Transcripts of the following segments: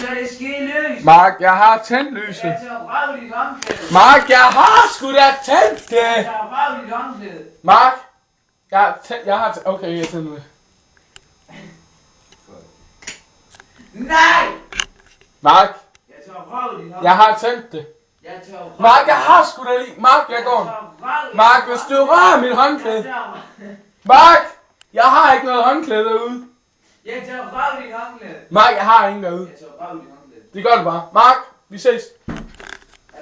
så det skilløs. Mark, jeg har tændt lyset. Jeg tager røv dit håndklæde. Mark, jeg har sgu da tændt det. Jeg tager røv dit håndklæde. Mark, jeg har tændt... Okay, jeg tænder det. Nej! Mark, Jeg tager røv dit håndklæde. jeg har tændt det. Jeg tager røv. Mark, jeg har sgu da lige... Mark, jeg går. Mark, hvis du rører mit håndklæde. Mark, jeg har ikke noget håndklæde derude. Jeg tager røv dit håndklæde. Mark, jeg har ingen derude. Jeg tager røv dit håndklæde. Det gør det bare. Mark, vi ses. Er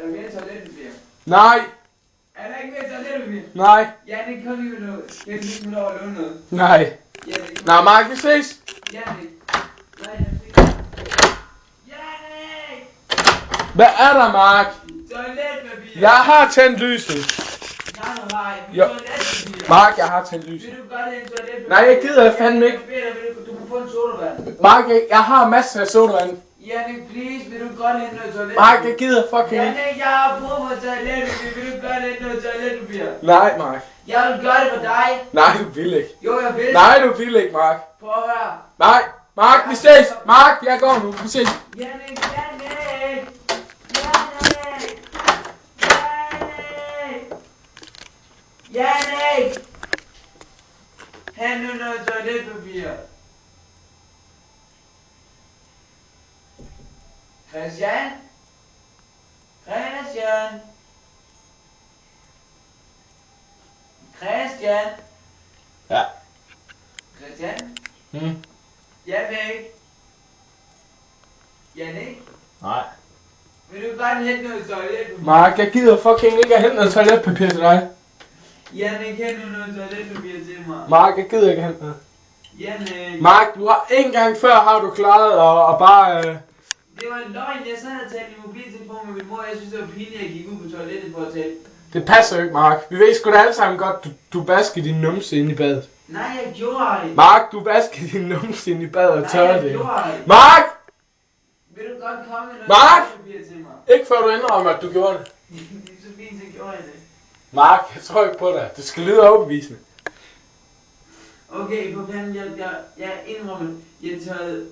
du ved at toiletpapir? Nej, Er du ikke ved at toiletpapir? nej, Jannik, kom lige med noget. Jeg kan lige lov at låne noget. nej. Jannik, kom. Nå, Mark, vi ses. Jannik. Nej, Jannik! Hvad er der, Mark? Toiletpapir! Jeg har tændt lyset. Nej, Jo. toiletpapir! Mark, jeg har tændt lyset. Vil du gøre det en toiletpapir? Nej, jeg gider fandme ikke. Du kan få en sodavand. Mark, jeg har masser af sodavand. Jannik, please, vil du godt hente noget toiletpapir? Mark, jeg gider fucking ikke. Jannik, jeg har brug for toiletpapir. Vil du godt hente noget toiletpapir? Nej, Mark. Jeg vil gøre det for dig. Nej, du vil ikke. Jo, jeg vil. Nej, du vil ikke, Mark. Prøv at høre. Nej, Mark, vi ses. Mark, jeg går nu. Vi ses. Jannik, Jannik! Jannik! Jannik! Jannik! Hent nu noget toiletpapir. Christian? Christian? Christian? Ja. Christian? Jannik? Jannik? Nej. Vil du godt hente noget toiletpapir? Mark, jeg gider fucking ikke at hente noget toiletpapir til dig. Jannik, hent nu noget toiletpapir til mig. Mark, jeg gider ikke hente noget. Jannik. Mark, du har en gang før har du klaret og bare... Det var en løgn, jeg sad og talte i mobiltelefon med min mor. Jeg synes, det var pinligt, at jeg gik ud på toilettet for at tale. Det passer jo ikke, Mark. Vi ved sgu da alle sammen godt, du basker din numse ind i badet. Nej, jeg gjorde det. Mark, du basker din numse ind i badet og Nej, tørrer jeg det. gjorde det. Mark! Vil du godt komme med noget Mark! toiletpapir til mig? Ikke før du indrømmer, at du gjorde det. Det er så fint, så gjorde jeg det. Mark, jeg tror ikke på dig. Det skal lyde overbevisende. Okay, for fanden, jeg indrømmer, jeg tørrede...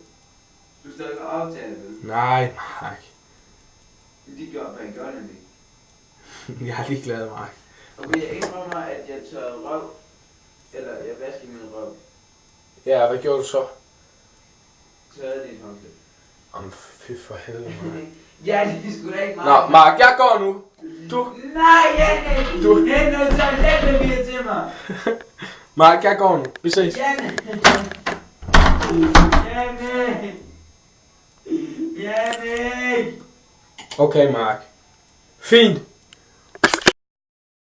Du stadig kan optage det. Nej, Mark. De gør, hvad gør det ikke? Jeg er ligeglad, Mark. Okay, jeg indrømmer, at jeg tørrede røv. Eller jeg vaskede min røv. Ja, hvad gjorde du så? Tørrede dit håndklæde. Fy for helvede, Mark. Ja, det er sgu da ikke meget. Nå, Mark, jeg går nu. Du... Nej, Jannik! Du- Hent noget toiletpapir til mig! Mark, jeg går nu. Vi ses. Jannik! Jannik! Jannik! Okay, Mark. Fint.